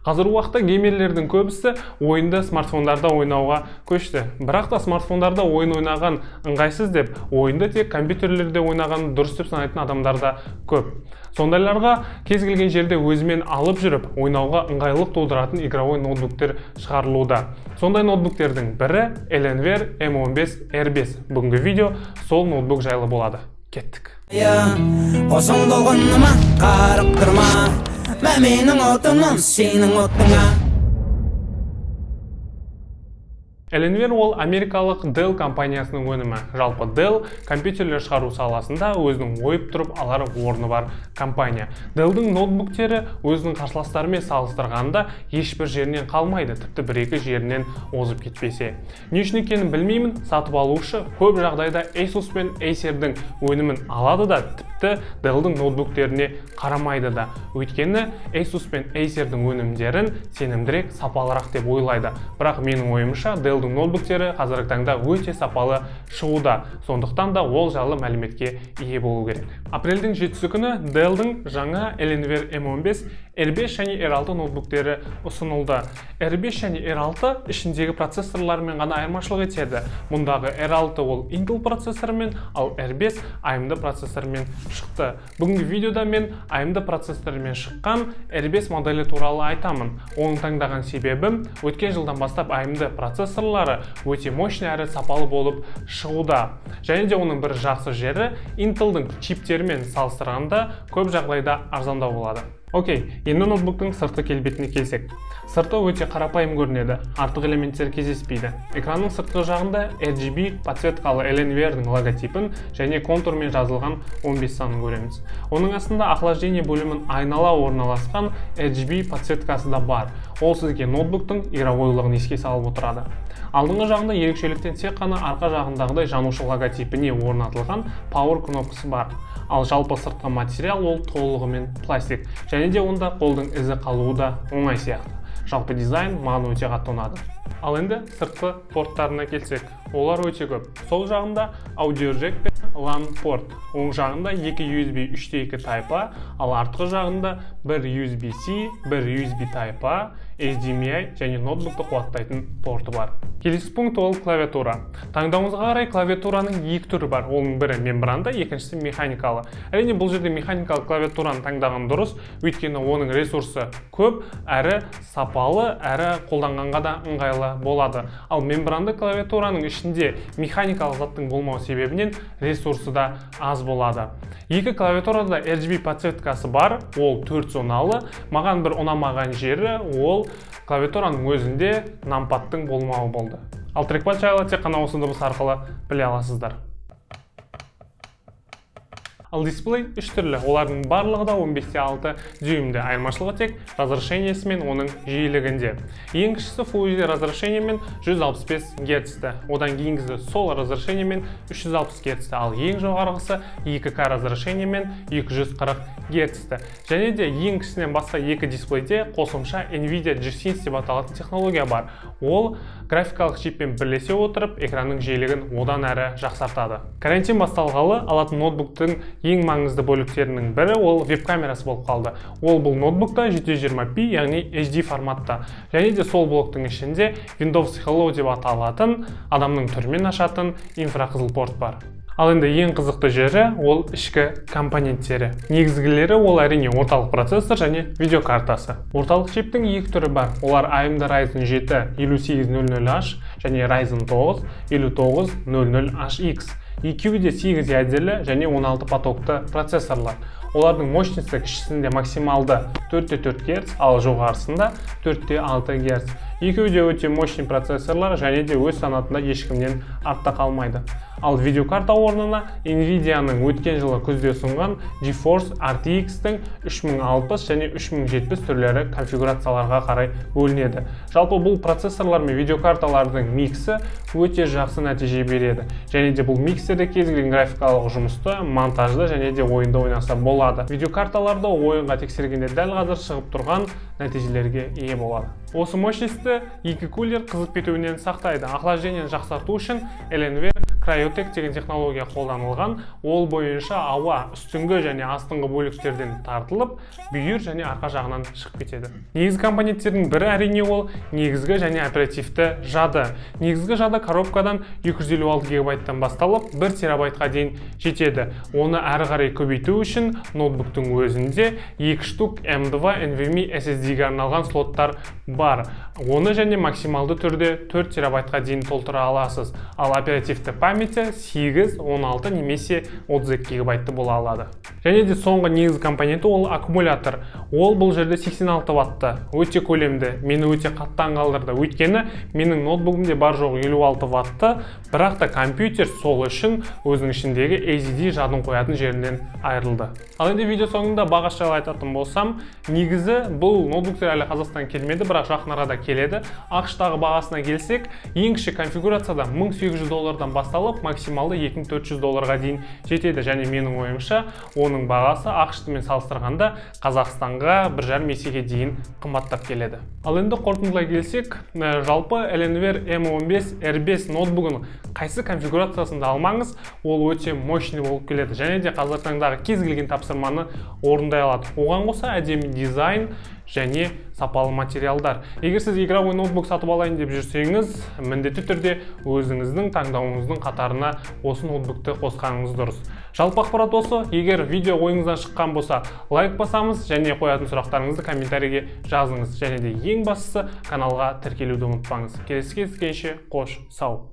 Қазіргі уақытта геймерлердің көбісі ойынды смартфондарда ойнауға көшті. Бірақ та смартфондарда ойын ойнаған ыңғайсыз деп, ойынды тек компьютерлерде ойнаған дұрыс деп санайтын адамдар да көп. Сондайларға кез келген жерде өзімен алып жүріп, ойнауға ыңғайлық тудыратын игровой ноутбуктер шығарылуда. Сондай ноутбуктердің бірі Alienware M15R5. Бүгінгі видео сол ноутбук жайлы болады. Кеттік. Қосың долғыныма қарып тұрма, мәменің отынан сенің отыңа. Alienware ол америкалық Dell компаниясының өнімі. Жалпы Dell компьютерлер шығару саласында өзінің ойып тұрып алар орны бар компания. Dell'дің ноутбуктері өзінің қарсыластарымен салыстырғанда ешбір жерінен қалмайды, тіпті бір-екі жерінен озып кетпесе. Не үшін екенін білмеймін, сатып алушы көп жағдайда Asus пен Acer'дің өнімін алады да, тіпті Dell'дің ноутбуктеріне қарамайды да. Өйткені Asus пен Acer'дің өнімдерін сенімдірек, сапалырақ деп ойлайды. Бірақ менің ойымша Dell'дің ноутбуктері қазіргі таңда өте сапалы шығуда. Сондықтан да ол жайлы мәліметке ие болу керек. Апрельдің 7-сі күні Dell'дің жаңа Alienware M15, R5 және R6 ноутбуктері ұсынылды. R5 және R6 ішіндегі процессорлармен ғана айырмашылық етеді. Мұндағы R6 ол Intel процессорымен, ал R5 AMD процессорымен шықты. Бүгінгі видеода мен AMD процессорымен шыққан R5 моделі туралы айтамын. Оның таңдаған себебім, өткен жылдан бастап AMD процессорлары өте мощный әрі сапалы болып шығуда. Және де оның бір жақсы жері Intel'дің чиптерімен салыстырғанда көп жағдайда арзандау болады. Окей, енді ноутбуктың сыртқы келбетіне келсек. Сырты өте қарапайым көрінеді, артық элементтер кездеспейді. Экранның сыртқы жағында RGB подсветкалы Alienware'дің логотипін және контурмен жазылған 15 санын көреміз. Оның астында охлаждение бөлімін айнала орналасқан RGB подсветкасы да бар. Ол сізге ноутбуктың игровойлығын еске салып отырады. Алдыңғы жағында ерекшеліктен тек қана арқа жағындағыдай жанушы логотипіне орнатылған Power кнопкасы бар. Ал жалпы сыртқы материал ол толығымен пластик. Және де онда қолдың ізі қалуы да оңай сияқты. Жалпы дизайн маған өте қатты ұнады. Ал енді сыртқы порттарына келсек, олар өте көп. Сол жағында аудио джек пен LAN порт. Оң жағында 2 USB 3.2 Type-A, ал артқы жағында 1 USB-C, 1 USB Type-A, HDMI және ноутбукты қуаттайтын порты бар. Келесі пункт ол клавиатура. Таңдауыңызға қарай клавиатураның екі түрі бар. Оның бірі мембранды, екіншісі механикалы. Әрине бұл жерде механикалық клавиатураны таңдаған дұрыс, өйткені оның ресурсы көп, әрі сапалы, әрі қолданғанға да ыңғайлы болады. Ал мембранды клавиатураның ішінде механикалық заттың болмау себебінен ресурсы да аз болады. Екі клавиатурада RGB подсветкасы бар, ол 4 зоналы. Маған бір ұнамаған жері ол клавиатураның өзінде нампадтың болмауы болды. Ал трекпад жайлы тек қана осы дыбыс арқылы біле аласыздар. Ал дисплей үш түрлі, олардың барлығы да 15.6 дюймде, айырмашылығы тек разрешениесі мен оның жиілігінде. Ең кішісі Full HD разрешениемен 165 Гц-ті, одан кейінгісі сол разрешениемен 360 Гц-ті, ал ең жоғарғысы 2К разрешениемен 240 Гц-ті. Және де ең кішісінен басқа екі дисплейде қосымша Nvidia G-Sync деп аталатын технология бар. Ол графикалық чиппен бірлесе отырып, экранның жиілігін одан әрі жақсартады. Карантин басталғалы алатын ноутбуктың ең маңызды бөліктерінің бірі ол веб-камерасы болып қалды. Ол бұл ноутбукта 720p, яғни HD форматта. Және де сол блоктың ішінде Windows Hello деп аталатын, адамның түрімен ашатын инфрақызыл порт бар. Ал енді ең қызықты жері ол ішкі компоненттері. Негізгілері ол әрине орталық процессор және видеокартасы. Орталық чиптің екі түрі бар. Олар AMD Ryzen 7 5800H және Ryzen 9 5900HX. Екеуі де 8 ядерлі және 16 потокты процессорлар. Олардың мощності кішісінде максималды 4.4 Гц, ал жоғарысында 4.6 Гц. Екеуі де өте мощный процессорлар және де өз санатында ешкімнен артта қалмайды. Ал видеокарта орнына Nvidia-ның өткен жылы күзде ұсынған GeForce RTX-тің 3060 және 3070 түрлері конфигурацияларға қарай бөлінеді. Жалпы бұл процессорлар мен видеокарталардың миксі өте жақсы нәтиже береді. Және де бұл микстерде кез келген графикалық жұмысты, монтажды және де ойында ойнаса болады. Видеокарталарды ойынға тексергенде дәл қазір шығып тұрған нәтижелерге ие болады. Осы мощностьті екі кулер қызып кетуінен сақтайды. Охлаждениені жақсарту үшін Alienware Cryotech деген технология қолданылған. Ол бойынша ауа үстіңгі және астыңғы бөліктерден тартылып, бүйір және арқа жағынан шығып кетеді. Негізгі компоненттердің бірі әрине ол негізгі және оперативті жады. Негізгі жады коробкадан 256 гигабайттан басталып 1 терабайтқа дейін жетеді. Оны әрі қарай көбейту үшін ноутбуктың өзінде 2 штук M2 NVMe SSD-ге арналған слоттар бар. Оны және максималды түрде 4 терабайтқа дейін толтыра аласыз. Ал оперативті памяті 8, 16 немесе 32 гигабайтты бола алады. Және де соңғы негізгі компоненті ол аккумулятор. Ол бұл жерде 86 ватты. Өте көлемді. Мені өте қатты қалдырды. Өйткені менің ноутбугымде бар жоғы 56 ватты, бірақ та компьютер сол үшін өзінің ішіндегі AZD жадын қоятын жерінен айырылды. Ал енді видео соңында бағасы жайлы айтатын болсам, негізі бұл ноутбуктер әлі Қазақстанға келмеді, бірақ жақын арада келеді. ақш-тағы бағасына келсек, ең кіші конфигурацияда $1700 басталып, максималды $2400 дейін жетеді. Және менің ойымша, оның бағасы ақш-мен салыстырғанда Қазақстанға 1,5 есеге дейін қымбаттап келеді. Ал енді қорытындылай келсек, жалпы Alienware M15 R5 ноутбугын қайсы конфигурациясында алмаңыз, ол өте мощный болып келеді. Және де қазіргі таңдағы кез келген тапсырманы орындай алады. Оған қоса әдемі дизайн және сапалы материалдар. Егер сіз игровой ноутбук сатып алайын деп жүрсеңіз, міндетті түрде өзіңіздің таңдауыңыздың қатарына осы ноутбукты қосқаныңыз дұрыс. Жалпы ақпарат осы. Егер видео ойыңыздан шыққан болса, лайк басамыз және қоятын сұрақтарыңызды комментарийге жазыңыз. Және де ең бастысы каналға тіркелуді ұмытпаңыз. Келесі кездескенше қош сау.